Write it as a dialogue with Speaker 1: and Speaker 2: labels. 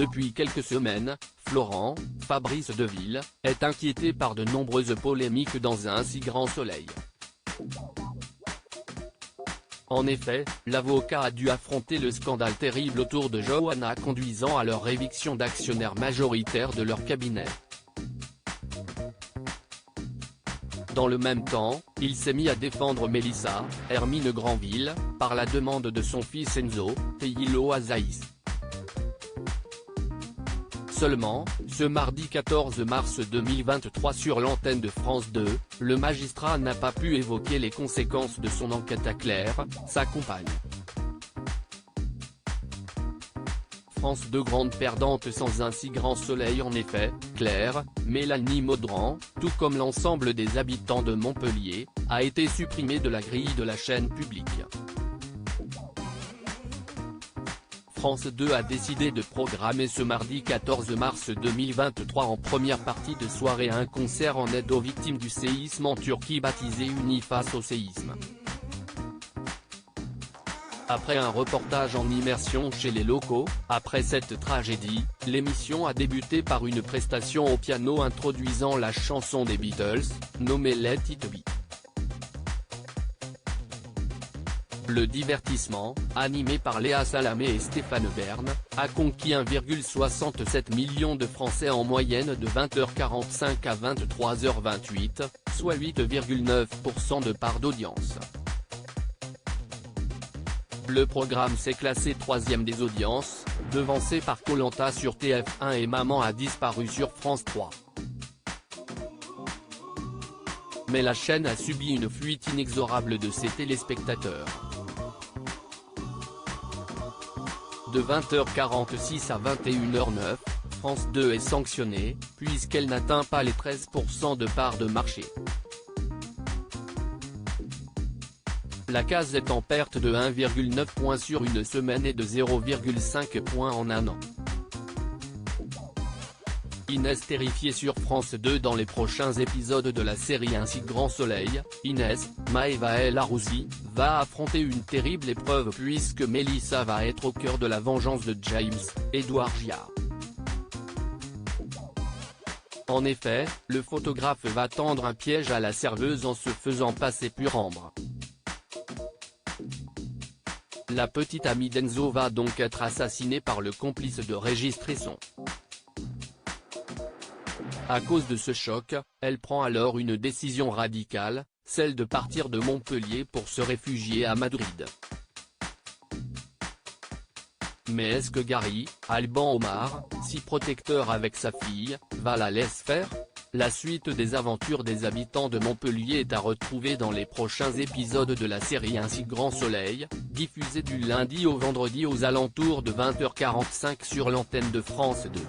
Speaker 1: Depuis quelques semaines, Florent, Fabrice Deville, est inquiété par de nombreuses polémiques dans Un si grand soleil. En effet, l'avocat a dû affronter le scandale terrible autour de Johanna conduisant à leur éviction d'actionnaires majoritaires de leur cabinet. Dans le même temps, il s'est mis à défendre Mélissa, Hermine Granville, par la demande de son fils Enzo, Teilo Azaïs. Seulement, ce mardi 14 mars 2023 sur l'antenne de France 2, le magistrat n'a pas pu évoquer les conséquences de son enquête à Claire, sa compagne. France 2 grande perdante sans un si grand soleil. En effet, Claire, Mélanie Maudran, tout comme l'ensemble des habitants de Montpellier, a été supprimée de la grille de la chaîne publique. France 2 a décidé de programmer ce mardi 14 mars 2023 en première partie de soirée un concert en aide aux victimes du séisme en Turquie baptisé Unis face au séisme. Après un reportage en immersion chez les locaux, après cette tragédie, l'émission a débuté par une prestation au piano introduisant la chanson des Beatles, nommée Let It Be. Le divertissement, animé par Léa Salamé et Stéphane Bern, a conquis 1,67 million de Français en moyenne de 20h45 à 23h28, soit 8,9% de part d'audience. Le programme s'est classé 3e des audiences, devancé par Koh-Lanta sur TF1 et Maman a disparu sur France 3. Mais la chaîne a subi une fuite inexorable de ses téléspectateurs. De 20h46 à 21h09, France 2 est sanctionnée, puisqu'elle n'atteint pas les 13% de part de marché. La case est en perte de 1,9 points sur une semaine et de 0,5 points en un an. Inès terrifiée sur France 2 dans les prochains épisodes de la série Un si grand soleil, Inès, Maëva El Arouzi, va affronter une terrible épreuve puisque Mélissa va être au cœur de la vengeance de James, Édouard Giard. En effet, le photographe va tendre un piège à la serveuse en se faisant passer pour Ambre. La petite amie d'Enzo va donc être assassinée par le complice de Régis Cresson. À cause de ce choc, elle prend alors une décision radicale, celle de partir de Montpellier pour se réfugier à Madrid. Mais est-ce que Gary, Alban Omar, si protecteur avec sa fille, va la laisser faire ? La suite des aventures des habitants de Montpellier est à retrouver dans les prochains épisodes de la série Un si grand soleil, diffusée du lundi au vendredi aux alentours de 20h45 sur l'antenne de France 2.